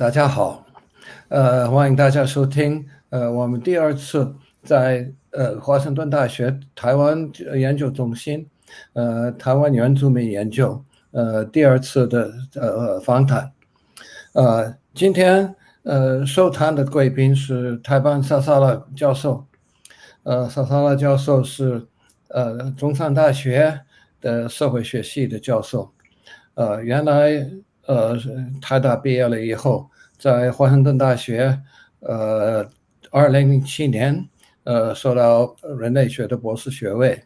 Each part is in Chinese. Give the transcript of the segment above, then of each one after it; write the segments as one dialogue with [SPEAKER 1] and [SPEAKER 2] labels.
[SPEAKER 1] 大家好，欢迎大家收听我们第二次在华盛顿大学台湾研究中心台湾原住民研究第二次的访谈。今天受谈的贵宾是台湾萨萨拉教授。萨萨拉教授是中山大学的社会学系的教授。原来台大毕业了以后，在华盛顿大学2007年受到人类学的博士学位。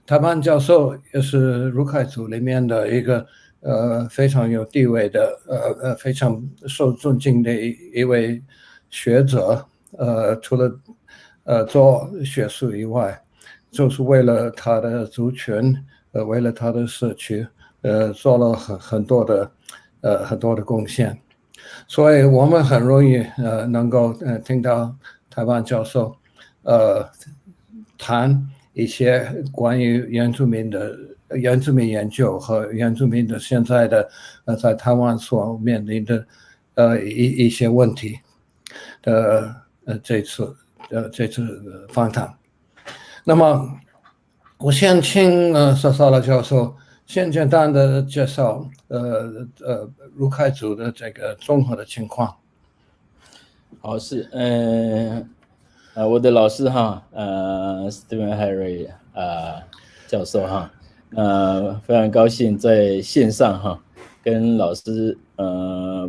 [SPEAKER 1] 台湾教授也是卢凯族里面的一个非常有地位的非常受尊敬的一位学者。除了做学术以外，就是为了他的族群，为了他的社区，做了很多的贡献。所以我们很容易能够听到台湾教授谈一些关于原住民研究和原住民的现在的在台湾所面临的一些问题这次访谈。那么我先请萨萨拉教授先简单的介绍卢凯族的这个综合的情况。
[SPEAKER 2] 好，是我的老师哈Stephen Harry 教授哈，非常高兴在线上哈跟老师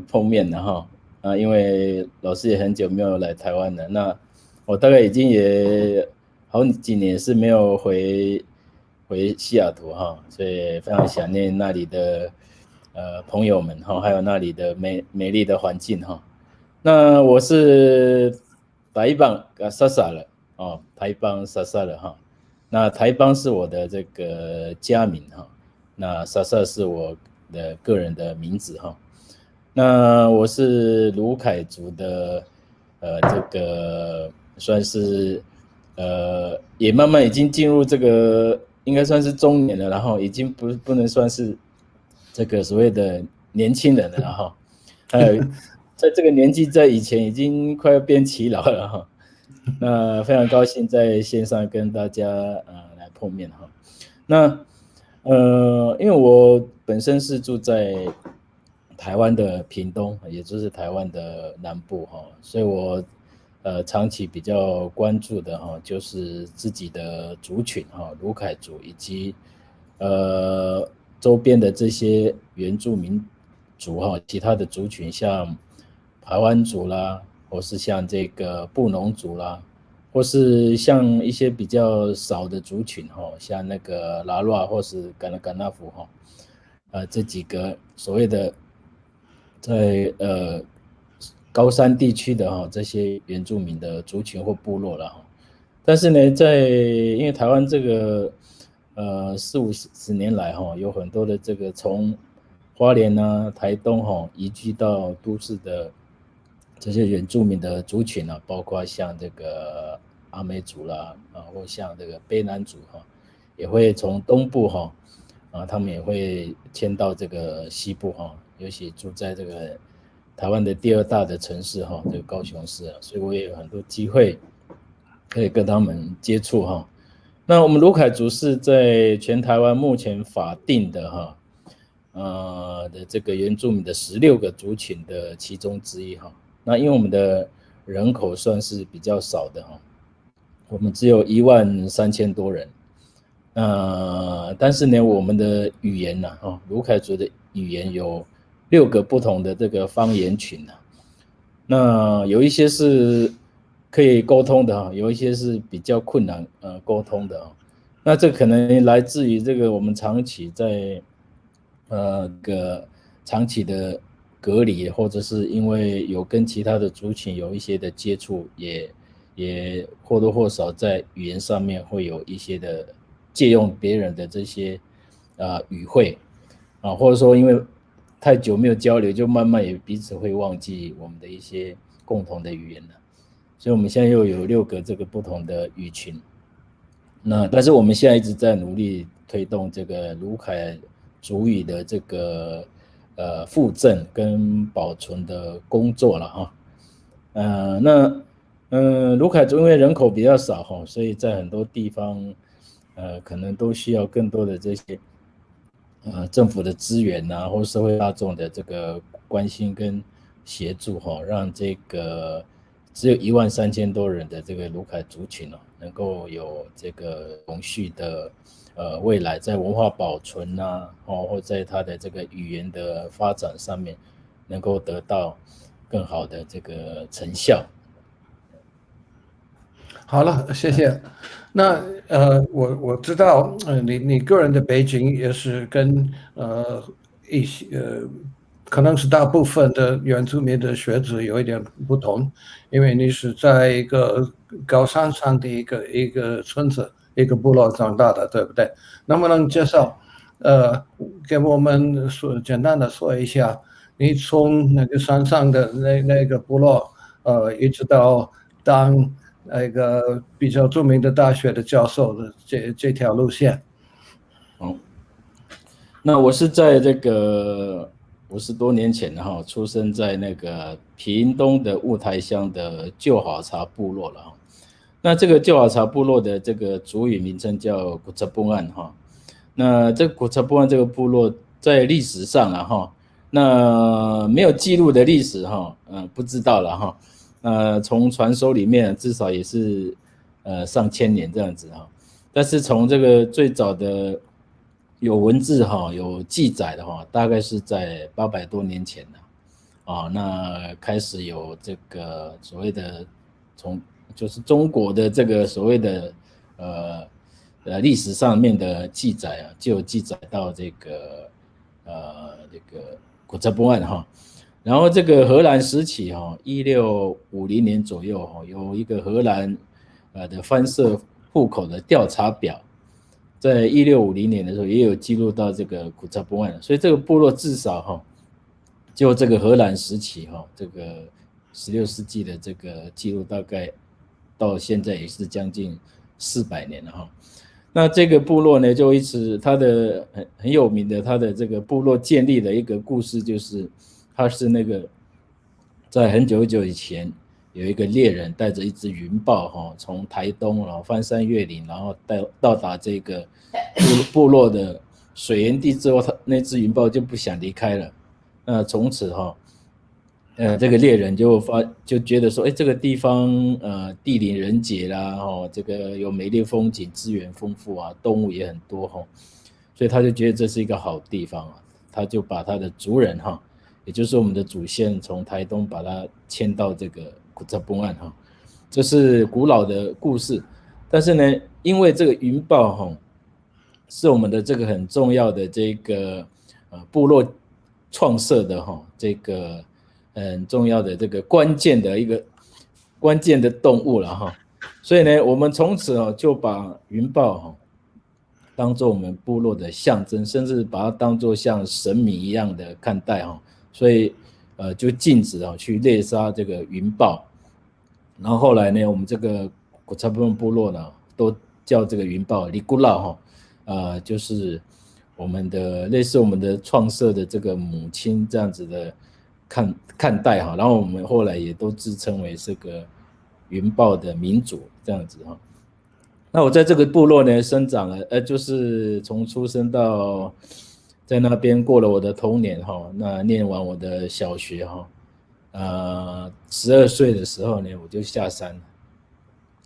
[SPEAKER 2] 碰面了哈，因为老师也很久没有来台湾了，那我大概已经也好几年是没有回西雅图哈，所以非常想念那里的朋友们哈，还有那里的美丽的环境哈。那我是台邦萨萨了哦，台邦萨萨了哈。那台邦是我的这个家名哈，那萨萨是我的个人的名字哈。那我是卢凯族的这个算是也慢慢已经进入这个应该算是中年了，然后已经不能算是这个所谓的年轻人了哈。在这个年纪，在以前已经快要变耆老了哈。那非常高兴在线上跟大家来碰面哈。那因为我本身是住在台湾的屏东，也就是台湾的南部哈，所以我长期比较关注的哈，就是自己的族群哈，卢凯族以及周边的这些原住民族哈，其他的族群像排湾族啦，或是像这个布农族啦，或是像一些比较少的族群哈，像那个拉鲁或是甘纳福哈，这几个所谓的在高山地区的哈这些原住民的族群或部落了哈。但是呢，因为台湾这个40-50年来哈，有很多的这个从花莲啊、台东哈移居到都市的这些原住民的族群啊，包括像这个阿美族啦或像这个卑南族哈，也会从东部哈他们也会迁到这个西部哈，尤其住在这个台湾的第2大的城市哈，这个高雄市啊，所以我也有很多机会可以跟他们接触哈。那我们卢凯族是在全台湾目前法定的哈的这个原住民的16个族群的其中之一哈。那因为我们的人口算是比较少的哈，我们只有13000多人。但是呢，我们的语言呢卢凯族的语言有6个不同的这个方言群啊。那有一些是可以沟通的哈，有一些是比较困难沟通的啊。那这可能来自于这个我们长期在长期的隔离，或者是因为有跟其他的族群有一些的接触，也或多或少在语言上面会有一些的借用别人的这些语汇或者说因为太久没有交流，就慢慢也彼此会忘记我们的一些共同的语言了。所以我们现在又有6个这个不同的语群。但是我们现在一直在努力推动这个卢凯族语的这个复振跟保存的工作了哈。卢凯族因为人口比较少哈，所以在很多地方可能都需要更多的这些政府的资源啊，或社会大众的这个关心跟协助哈，让这个只有13000多人的这个卢凯族群能够有这个永续的未来，在文化保存啊，或在它的这个语言的发展上面，能够得到更好的这个成效。
[SPEAKER 1] 好了，谢谢。那我知道，你个人的背景也是跟一些可能是大部分的原住民的学子有一点不同，因为你是在一个高山上的一个村子、一个部落长大的，对不对？能不能介绍给我们简单的说一下，你从那个山上的那个部落一直到当那个比较著名的大学的教授的这条路线。
[SPEAKER 2] 那我是在这个50多年前出生在那个屏东的雾台乡的旧好茶部落了。那这个旧好茶部落的这个族语名称叫古泽布岸哈。那这个古泽布岸这个部落在历史上那没有记录的历史不知道了哈。从传说里面至少也是上千年这样子哈。但是从这个最早的有文字有记载的大概是在800多年前的那开始有这个所谓的就是中国的这个所谓的历史上面的记载就有记载到这个古泽布岸然后这个荷兰时期1650年左右有一个荷兰的番社户口的调查表，在1650年的时候也有记录到这个古泽布岸，所以这个部落至少就这个荷兰时期这个16世纪的这个记录大概到现在也是将近400年了那这个部落呢，就一直它的很有名的，它的这个部落建立的一个故事，就是它是那个在很久以前有一个猎人带着一只云豹从台东然后翻山越岭，然后到达这个部落的水源地之后，那只云豹就不想离开了。那从此这个猎人就觉得说，这个地方地灵人杰啦，这个有美丽风景，资源丰富啊，动物也很多所以他就觉得这是一个好地方他就把他的族人也就是我们的祖先从台东把他迁到这个古泽布岸这是古老的故事。但是呢，因为这个云豹是我们的这个很重要的这个部落创设的这个很重要的这个关键的动物了所以呢，我们从此就把云豹当作我们部落的象征，甚至把它当作像神明一样的看待所以就禁止去猎杀这个云豹。然后后来呢，我们这个古查布部落呢，都叫这个云豹里古拉就是我们的类似我们的创设的这个母亲这样子的看待然后我们后来也都自称为这个云豹的民主这样子那我在这个部落呢生长了就是从出生到在那边过了我的童年那念完我的小学12岁的时候呢，我就下山了，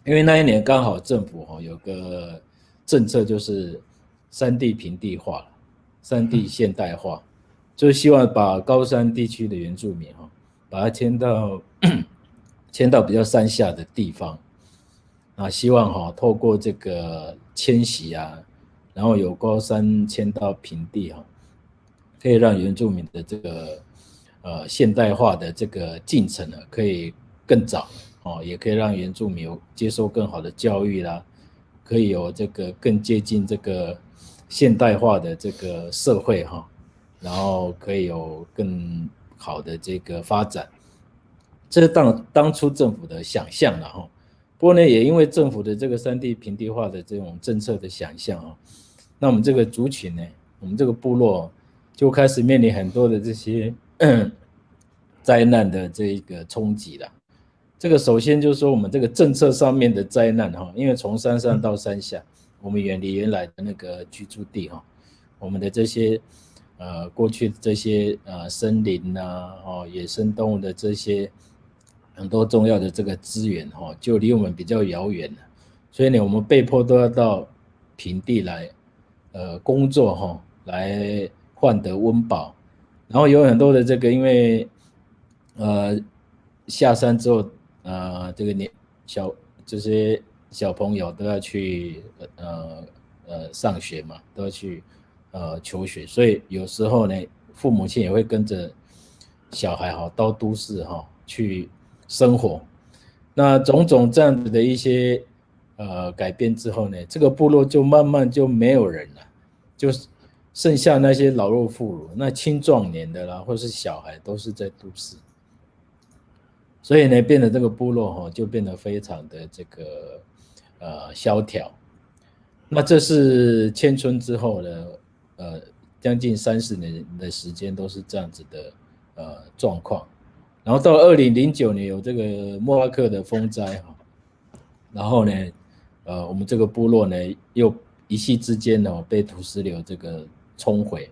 [SPEAKER 2] 因为那一年刚好政府有个政策，就是山地平地化，山地现代化，就希望把高山地区的原住民把它迁到比较山下的地方希望透过这个迁徙然后由高山迁到平地可以让原住民的这个现代化的这个进程可以更早也可以让原住民有接受更好的教育啦，可以有这个更接近这个现代化的这个社会然后可以有更好的这个发展，这是当初政府的想象了不过呢，也因为政府的这个山地平地化的这种政策的想象那我们这个族群呢，我们这个部落就开始面临很多的这些灾难的这个冲击了。这个首先就是说我们这个政策上面的灾难哈，因为从山上到山下，我们远离原来的那个居住地哈，我们的这些过去这些森林啊野生动物的这些很多重要的这个资源哈，就离我们比较遥远了，所以呢，我们被迫都要到平地来工作哈，来换得温饱，然后有很多的这个因为下山之后这个这些小朋友都要去上学嘛，都要去求学，所以有时候呢，父母亲也会跟着小孩到都市去生活。那种种这样子的一些改变之后呢，这个部落就慢慢就没有人了，就剩下那些老弱妇孺，那青壮年的啦，或是小孩都是在都市。所以呢，变得这个部落就变得非常的这个萧条。那这是迁村之后呢，将近30年的时间都是这样子的状况。然后到2009年有这个莫拉克的风灾然后呢，我们这个部落呢又一夕之间被土石流这个冲毁，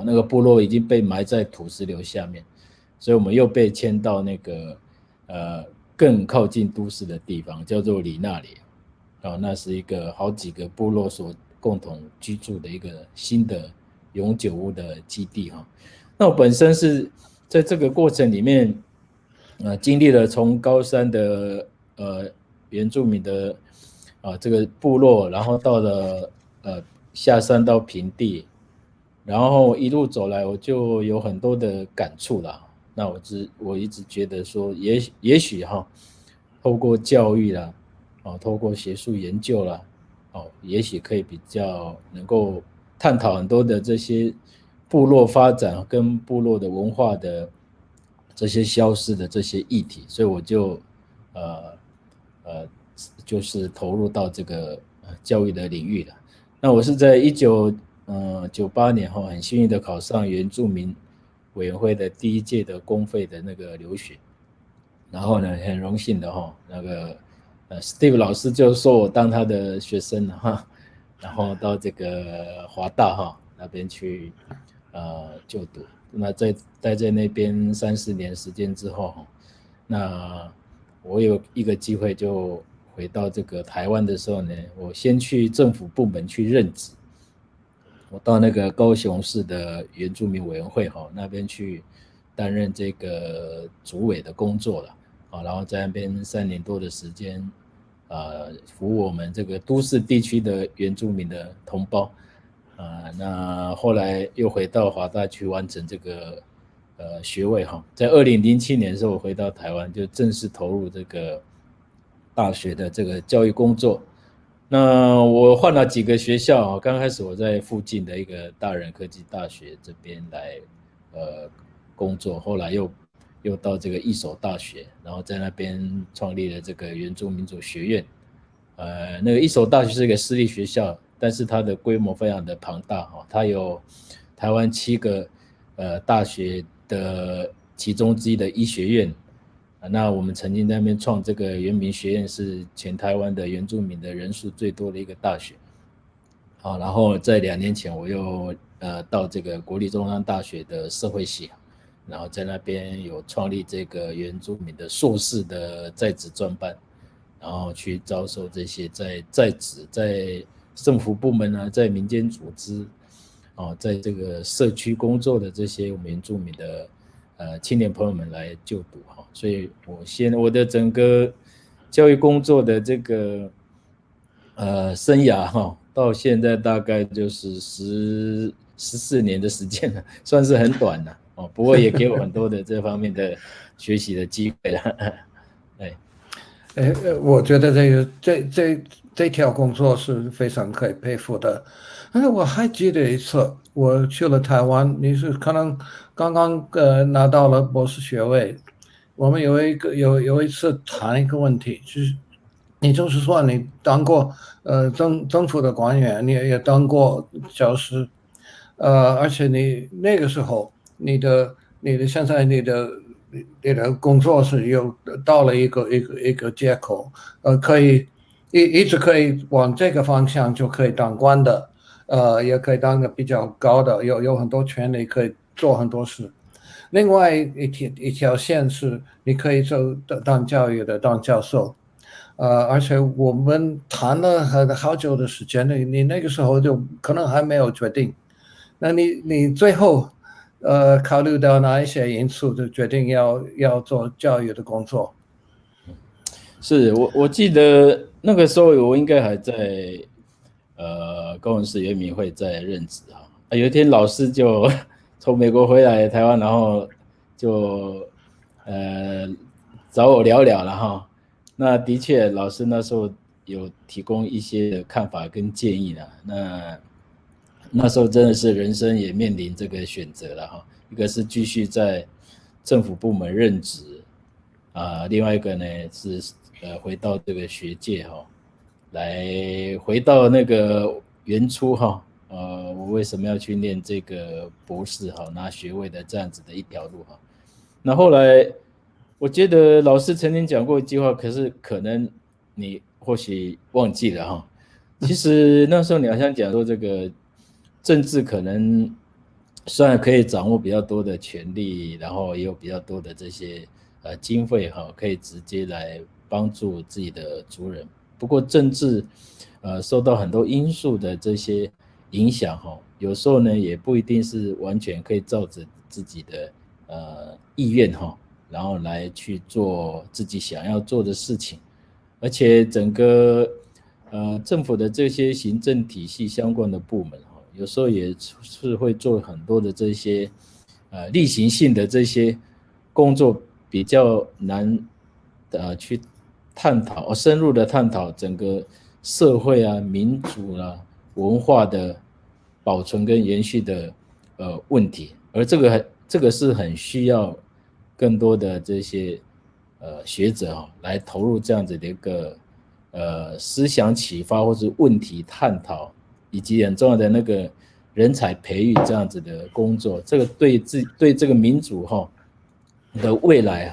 [SPEAKER 2] 那个部落已经被埋在土石流下面，所以我们又被迁到那个更靠近都市的地方，叫做里纳里，那是一个好几个部落所共同居住的一个新的永久屋的基地那我本身是在这个过程里面，经历了从高山的原住民的这个部落，然后到了下山到平地，然后一路走来，我就有很多的感触啦。那我一直觉得说，也许透过教育啦，透过学术研究啦，也许可以比较能够探讨很多的这些部落发展跟部落的文化的这些消失的这些议题，所以我就就是投入到这个教育的领域了。那我是在1998年很幸运的考上原住民委员会的第1届的公费的那个留学，然后呢，很荣幸的那个Steve 老师就说我当他的学生了然后到这个华大那边去就读。那待在那边30年时间之后那我有一个机会就回到这个台湾的时候呢，我先去政府部门去任职。我到那个高雄市的原住民委员会那边去担任这个主委的工作了然后在那边3年多的时间服务我们这个都市地区的原住民的同胞那后来又回到华大去完成这个学位在2007年的时候我回到台湾，就正式投入这个大学的这个教育工作。那我换了几个学校刚开始我在附近的一个大人科技大学这边来工作，后来又到这个一所大学，然后在那边创立了这个原住民族学院。那个一所大学是一个私立学校，但是它的规模非常的庞大它有台湾7个大学的其中之一的医学院。那我们曾经在那边创这个原民学院，是全台湾的原住民的人数最多的一个大学。然后在2年前我又到这个国立中央大学的社会系，然后在那边有创立这个原住民的硕士的在职专班，然后去招收这些在职在政府部门在民间组织在这个社区工作的这些我们原住民的青年朋友们来就读所以我的整个教育工作的这个生涯到现在大概就是14年的时间了，算是很短了不过也给我很多的这方面的学习的机会了。
[SPEAKER 1] 我觉得这条工作是非常可以佩服的。我还记得一次我去了台湾，你是可能刚刚拿到了博士学位，我们有一次谈一个问题，就是说你当过政府的官员，你也当过教师而且你那个时候现在你的工作是又到了一个接口，可以一直可以往这个方向就可以当官的，也可以当个比较高的，有很多权利可以做很多事。另外一条线是你可以当教育的，当教授。而且我们谈了好久的时间，你那个时候就可能还没有决定。那你最后考虑到哪一些因素，就决定要做教育的工作？
[SPEAKER 2] 是我记得那个时候我应该还在高雄市原民会在任职哈。有一天老师就从美国回来台湾，然后就找我聊聊了哈。那的确老师那时候有提供一些看法跟建议啦。那时候真的是人生也面临这个选择了哈。一个是继续在政府部门任职另外一个呢是回到这个学界哈，来回到那个原初哈，我为什么要去念这个博士哈，拿学位的这样子的一条路哈。那后来我觉得老师曾经讲过一句话，可是可能你或许忘记了哈。其实那时候你好像讲说这个政治可能虽然可以掌握比较多的权力，然后也有比较多的这些经费哈，可以直接来帮助自己的族人。不过政治受到很多因素的这些影响哈，有时候呢也不一定是完全可以照着自己的意愿哈，然后来去做自己想要做的事情，而且整个政府的这些行政体系相关的部门哈，有时候也是会做很多的这些例行性的这些工作，比较难去探讨深入的探讨整个社会民主文化的保存跟延续的问题，而这个是很需要更多的这些学者来投入这样子的一个思想启发或是问题探讨，以及很重要的那个人才培育这样子的工作，这个对这个民主的未来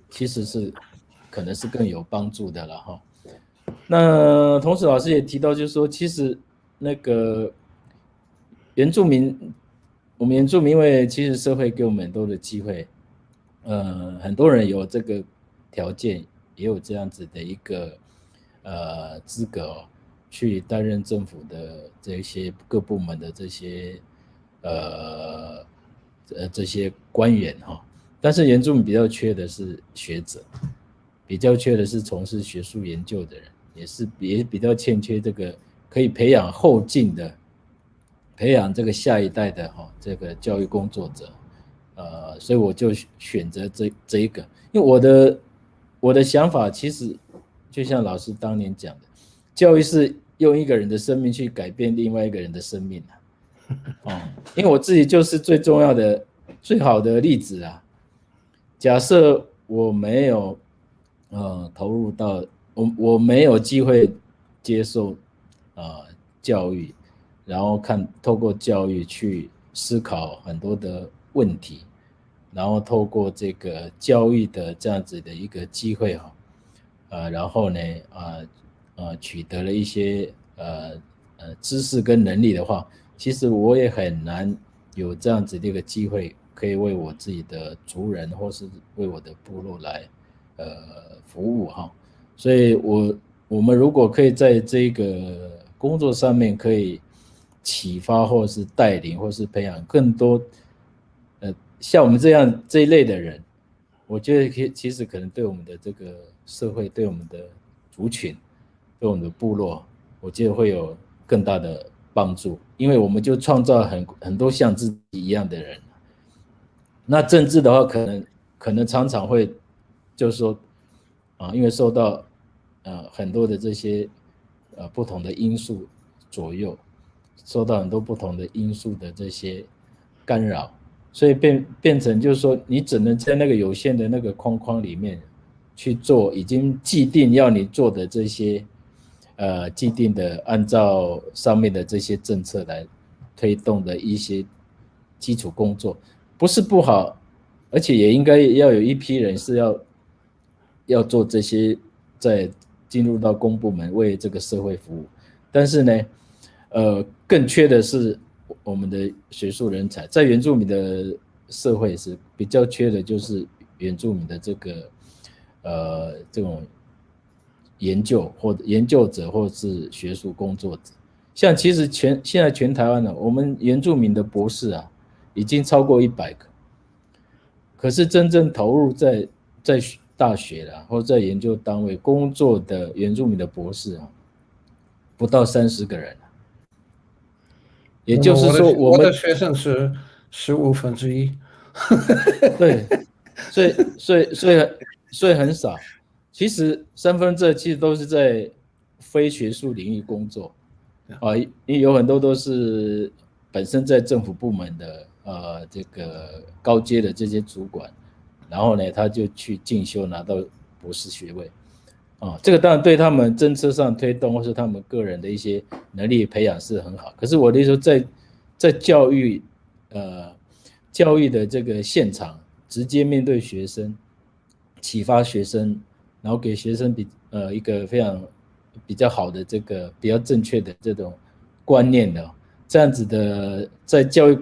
[SPEAKER 2] 其实是可能是更有帮助的了哈。那同时老师也提到，就是说其实那个原住民，我们原住民因为其实社会给我们很多的机会，很多人有这个条件，也有这样子的一个资格去担任政府的这些各部门的这些这些官员哈。但是原住民比较缺的是学者，比较缺的是从事学术研究的人，也比较欠缺这个可以培养后进的，培养这个下一代的这个教育工作者。所以我就选择这一个，因为我的想法其实就像老师当年讲的，教育是用一个人的生命去改变另外一个人的生命因为我自己就是最重要的、最好的例子啊。假设我没有投入到我没有机会接受教育，然后透过教育去思考很多的问题，然后透过这个教育的这样子的一个机会然后呢取得了一些知识跟能力的话，其实我也很难有这样子的一个机会，可以为我自己的族人或是为我的部落来服务所以我们如果可以在这个工作上面可以启发或是带领或是培养更多像我们这一类的人，我觉得其实可能对我们的这个社会，对我们的族群，对我们的部落，我觉得会有更大的帮助，因为我们就创造很多像自己一样的人。那政治的话可能常常会就是说因为受到很多的这些不同的因素左右，受到很多不同的因素的这些干扰，所以变成就是说你只能在那个有限的那个框框里面去做已经既定要你做的这些既定的按照上面的这些政策来推动的一些基础工作，不是不好，而且也应该要有一批人是要做这些，在进入到公部门为这个社会服务。但是呢，更缺的是我们的学术人才，在原住民的社会是比较缺的，就是原住民的这个这种研究者或是学术工作者。像其实现在全台湾呢，我们原住民的博士啊，已经超过100个，可是真正投入在大学啦，或在研究单位工作的原住民的博士啊，不到30个人。也就是说，
[SPEAKER 1] 我的学生是1/15。
[SPEAKER 2] 对，所以很少。其实2/3其实都是在非学术领域工作啊，因为有很多都是本身在政府部门的这个高阶的这些主管，然后呢，他就去进修拿到博士学位啊，这个当然对他们政策上推动或是他们个人的一些能力培养是很好。可是我的意思说，在教育的这个现场，直接面对学生，启发学生，然后给学生一个非常比较好的这个比较正确的这种观念的，这样子的在教育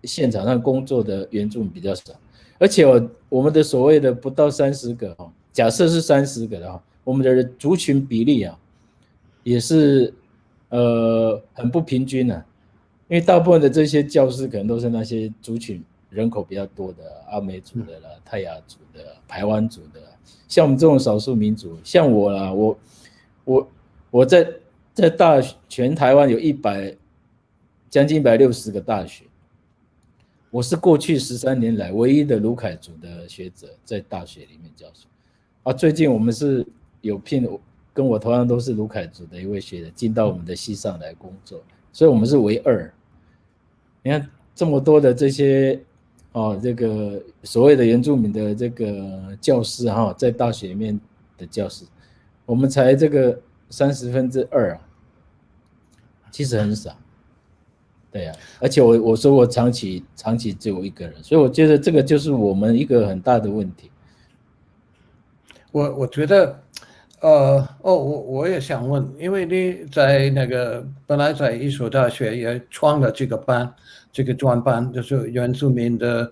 [SPEAKER 2] 现场上工作的原住民比较少。而且我们的所谓的不到30个，假设是30个的，我们的族群比例啊，也是很不平均啊。因为大部分的这些教师可能都是那些族群人口比较多的阿美族的啦、泰雅族的、排湾族的，像我们这种少数民族，像我啦，我在全台湾有将近160个大学，我是过去13年来唯一的鲁凯族的学者在大学里面教书啊。最近我们是有聘跟我同样都是鲁凯族的一位学者进到我们的系上来工作，所以我们是唯2。你看这么多的这些这个所谓的原住民的这个教师在大学里面的教师，我们才这个2/30啊，其实很少。对啊，而且我说我长期只有1个人，所以我觉得这个就是我们一个很大的问题。
[SPEAKER 1] 我觉得，我也想问，因为你在本来在一所大学也创了这个专班，就是原住民的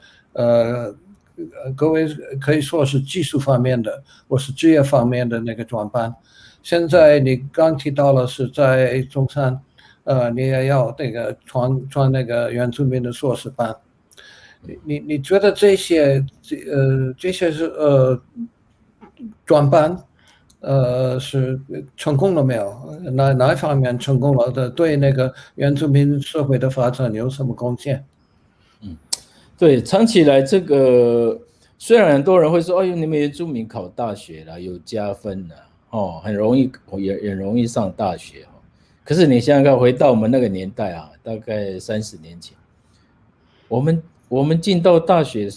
[SPEAKER 1] 各位可以说是技术方面的或是职业方面的那个专班。现在你刚提到了是在中山，你也要创那个原住民的硕士班。你觉得这些是专班是成功了没有？哪一方面成功了的？对那个原住民社会的发展有什么贡献？
[SPEAKER 2] 对，长期以来这个虽然很多人会说，哎呦，你们原住民考大学啦，有加分啦，很容易也容易上大学。可是你想想看，回到我们那个年代啊，大概30年前，我们进到大学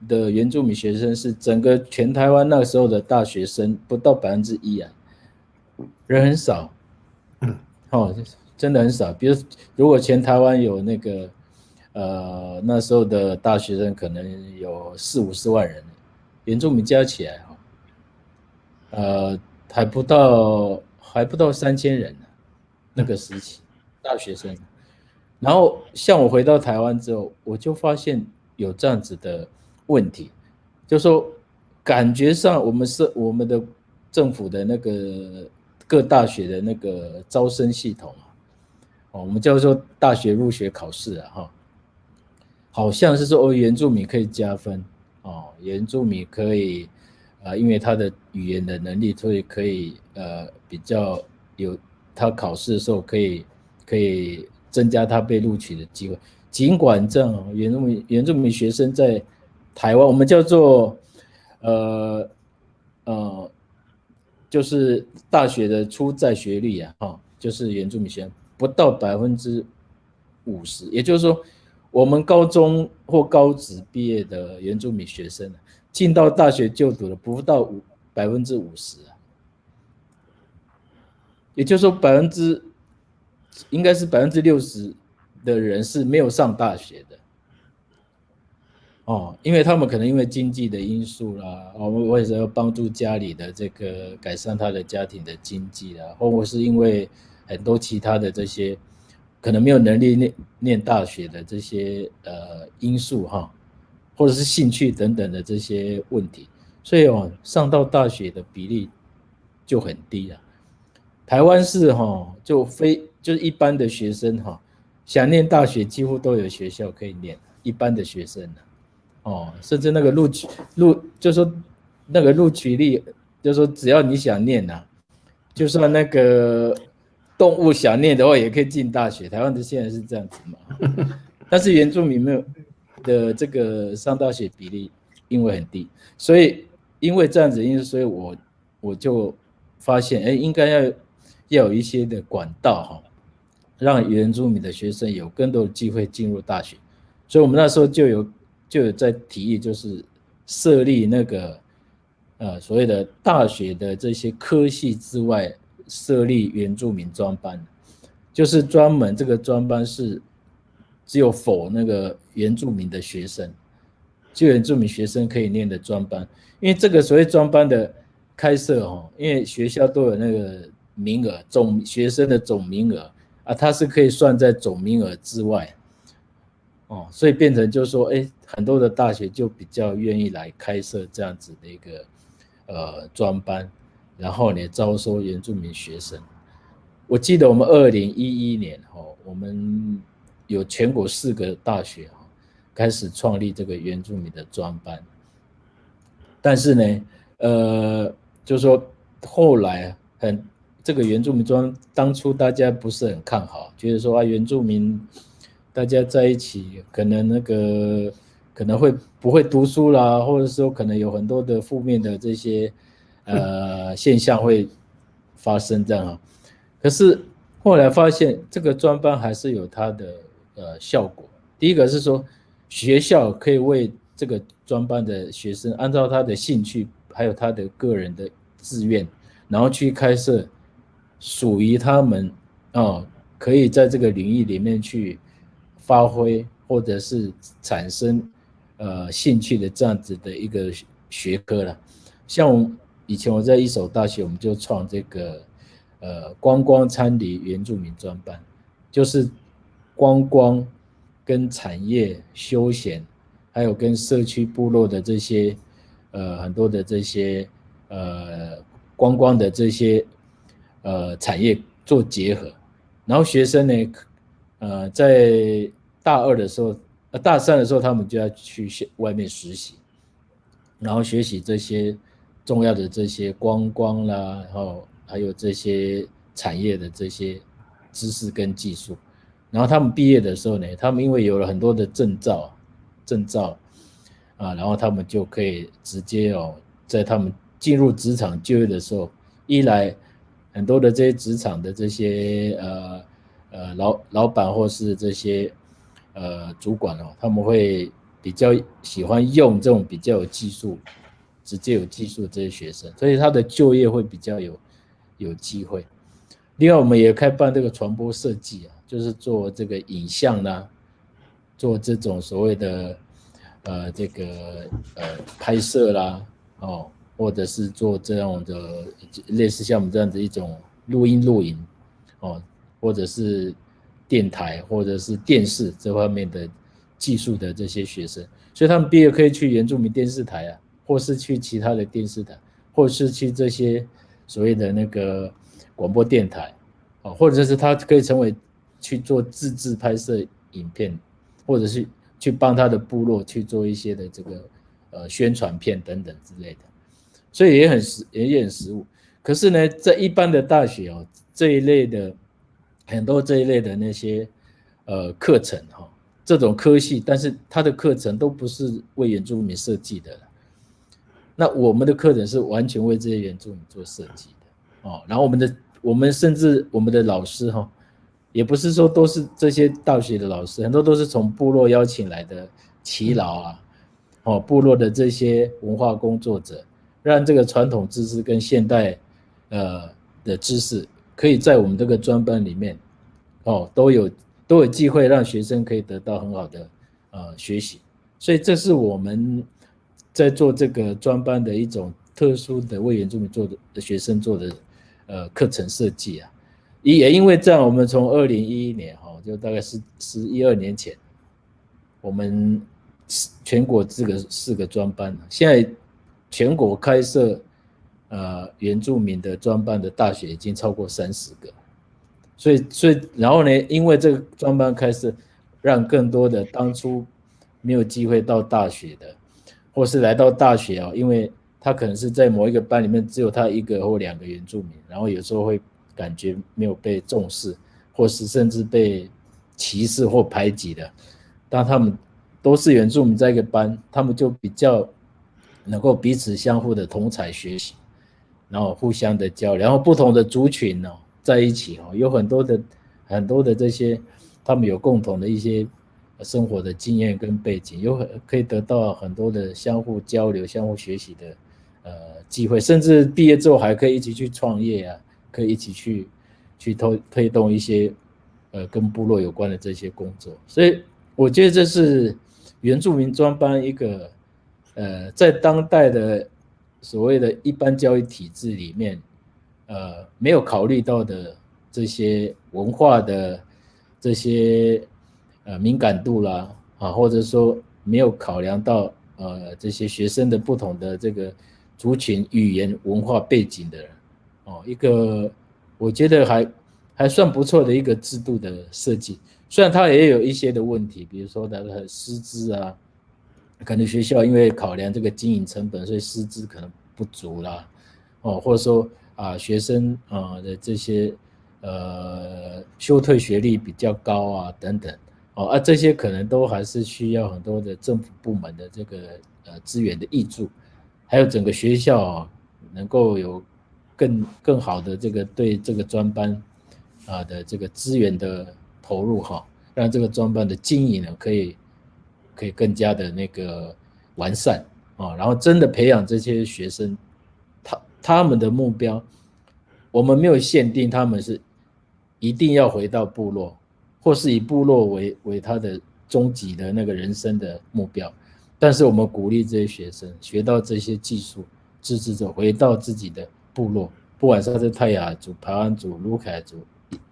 [SPEAKER 2] 的原住民学生是整个全台湾那个时候的大学生不到1%啊，人很少，真的很少。比如如果全台湾有那个那时候的大学生可能有40-50万人，原住民加起来还不到3000人呢，那个时期大学生。然后像我回到台湾之后，我就发现有这样子的问题，就是说感觉上我们的政府的那个各大学的那个招生系统我们叫做大学入学考试好像是说原住民可以加分原住民可以因为他的语言的能力，所以可以比较有他考试的时候可以增加他被录取的机会。尽管这样原住民学生在台湾我们叫做就是大学的出在学率就是原住民学生不到50%，也就是说我们高中或高职毕业的原住民学生进到大学就读的不到50%也就是说应该是60%，的人是没有上大学的。因为他们可能因为经济的因素啦，或者要帮助家里的这个改善他的家庭的经济啦，或者是因为很多其他的这些可能没有能力念大学的这些因素或者是兴趣等等的这些问题，所以上到大学的比例就很低了。台湾是就是一般的学生想念大学几乎都有学校可以念，一般的学生甚至那个就是说那个录取率，就是说只要你想念就算那个动物想念的话，也可以进大学。台湾的现在是这样子嘛，但是原住民没有的这个上大学比例因为很低，所以因为这样子因素，所以我就发现，应该要有一些的管道让原住民的学生有更多的机会进入大学。所以我们那时候就有在提议，就是设立那个所谓的大学的这些科系之外，设立原住民专班，就是专门这个专班是只有否那个原住民的学生，就原住民学生可以念的专班。因为这个所谓专班的开设因为学校都有那个名额，总学生的总名额它是可以算在总名额之外所以变成就是说，很多的大学就比较愿意来开设这样子的一个专班，然后呢招收原住民学生。我记得我们2011年我们有全国4个大学开始创立这个原住民的专班，但是呢，就是说后来这个原住民专当初大家不是很看好，觉得说原住民大家在一起可能不会读书啦，或者说可能有很多的负面的这些现象会发生这样可是后来发现这个专班还是有它的效果。第一个是说学校可以为这个专班的学生按照他的兴趣还有他的个人的志愿，然后去开设属于他们可以在这个领域里面去发挥或者是产生兴趣的这样子的一个学科了。像以前我在一所大学，我们就创这个观光参旅原住民专班，就是观光跟产业休闲还有跟社区部落的这些很多的这些观光的这些产业做结合。然后学生呢在大3的时候他们就要去外面实习，然后学习这些重要的这些观光啦，然后还有这些产业的这些知识跟技术。然后他们毕业的时候呢，他们因为有了很多的证照然后他们就可以直接在他们进入职场就业的时候，一来很多的这些职场的这些老板或是这些主管他们会比较喜欢用这种比较有技术、直接有技术的这些学生，所以他的就业会比较有机会。另外，我们也开办这个传播设计就是做这个影像啦，做这种所谓的这个拍摄啦或者是做这样的类似像我们这样的一种录影或者是电台或者是电视这方面的技术的这些学生，所以他们毕业可以去原住民电视台或是去其他的电视台，或是去这些所谓的那个广播电台或者是他可以成为去做自制拍摄影片，或者是去帮他的部落去做一些的这个宣传片等等之类的，所以也很实务。可是呢，在一般的大学这一类的很多这一类的那些课程这种科系，但是它的课程都不是为原住民设计的。那我们的课程是完全为这些原住民做设计的然后我们甚至我们的老师也不是说都是这些大学的老师，很多都是从部落邀请来的耆老部落的这些文化工作者，让这个传统知识跟现代的知识可以在我们这个专班里面都有都有机会让学生可以得到很好的学习。所以这是我们在做这个专班的一种特殊的为原住民做的学生做的课程设计啊。也因为这样，我们从2011年就大概是12年前，我们全国这个4个专班，现在全国开设原住民的专班的大学已经超过30个，所以然后呢，因为这个专班开设，让更多的当初没有机会到大学的，或是来到大学因为他可能是在某一个班里面只有他1个或2个原住民，然后有时候会感觉没有被重视，或是甚至被歧视或排挤的。当他们都是原住民在一个班，他们就比较能够彼此相互的同才学习，然后互相的交流，然后不同的族群在一起有很多的这些他们有共同的一些生活的经验跟背景，可以得到很多的相互交流、相互学习的机会，甚至毕业之后还可以一起去创业啊，可以一起去推动一些跟部落有关的这些工作。所以我觉得这是原住民专班一个在当代的所谓的一般教育体制里面没有考虑到的这些文化的这些敏感度啦或者说没有考量到这些学生的不同的这个族群、语言、文化背景的人一个我觉得还算不错的一个制度的设计。虽然它也有一些的问题，比如说它的师资啊，可能学校因为考量这个经营成本，所以师资可能不足啦或者说学生的这些休退学历比较高啊等等这些可能都还是需要很多的政府部门的这个资源的挹注，还有整个学校能够有更好的这个对这个专班的这个资源的投入让这个专班的经营呢可以更加的那个完善然后真的培养这些学生，他们的目标，我们没有限定他们是一定要回到部落，或是以部落为他的终极的那个人生的目标，但是我们鼓励这些学生学到这些技术，自治者回到自己的部落，不管是泰雅族、排湾族、卢凯族、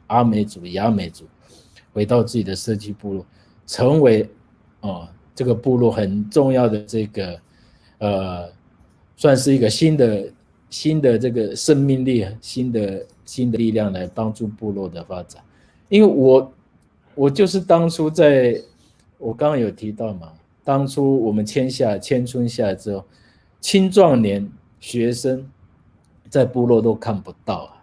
[SPEAKER 2] 阿美族、雅美族，回到自己的社区部落，成为这个部落很重要的这个算是一个新的这个生命力，新的力量来帮助部落的发展。因为我就是当初我刚刚有提到嘛，当初我们迁村下来之后，青壮年学生在部落都看不到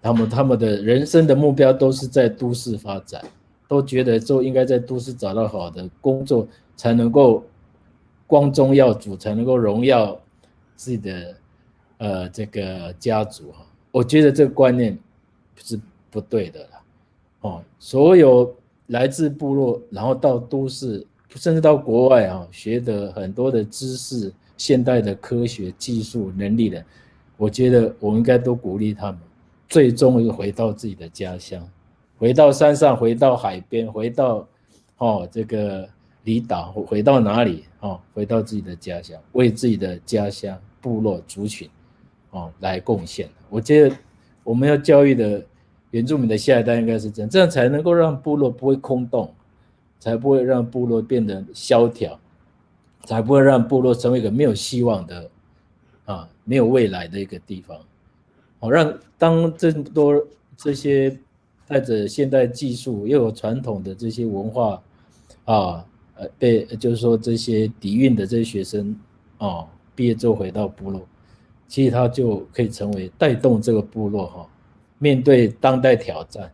[SPEAKER 2] 他们的人生的目标都是在都市发展，都觉得就应该在都市找到好的工作，才能够光宗耀祖，才能够荣耀自己的这个家族我觉得这个观念是不对的啦所有来自部落，然后到都市，甚至到国外学得很多的知识、现代的科学技术能力的，我觉得我们应该都鼓励他们，最终回到自己的家乡，回到山上，回到海边，回到这个离岛，回到哪里回到自己的家乡，为自己的家乡、部落、族群来贡献。我觉得我们要教育的原住民的下一代应该是这样才能够让部落不会空洞，才不会让部落变得萧条，才不会让部落成为一个没有希望的没有未来的一个地方让当这些带着现代技术又有传统的这些文化就是说这些底蕴的这些学生毕业之后回到部落，其实他就可以成为带动这个部落面对当代挑战，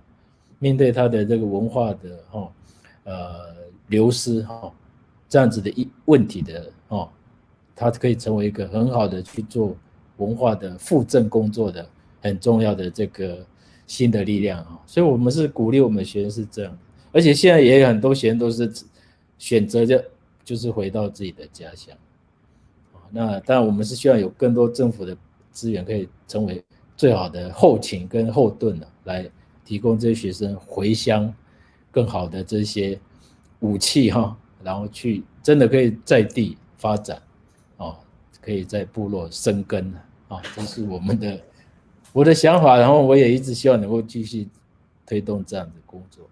[SPEAKER 2] 面对他的这个文化的流失这样子的问题的他可以成为一个很好的去做文化的复振工作的很重要的这个新的力量所以我们是鼓励我们的学生是这样，而且现在也有很多学生都是选择就是回到自己的家乡那当然我们是希望有更多政府的资源可以成为最好的后勤跟后盾来提供这些学生回乡更好的这些武器哈，然后去真的可以在地发展，可以在部落生根这是我的想法，然后我也一直希望能够继续推动这样的工作。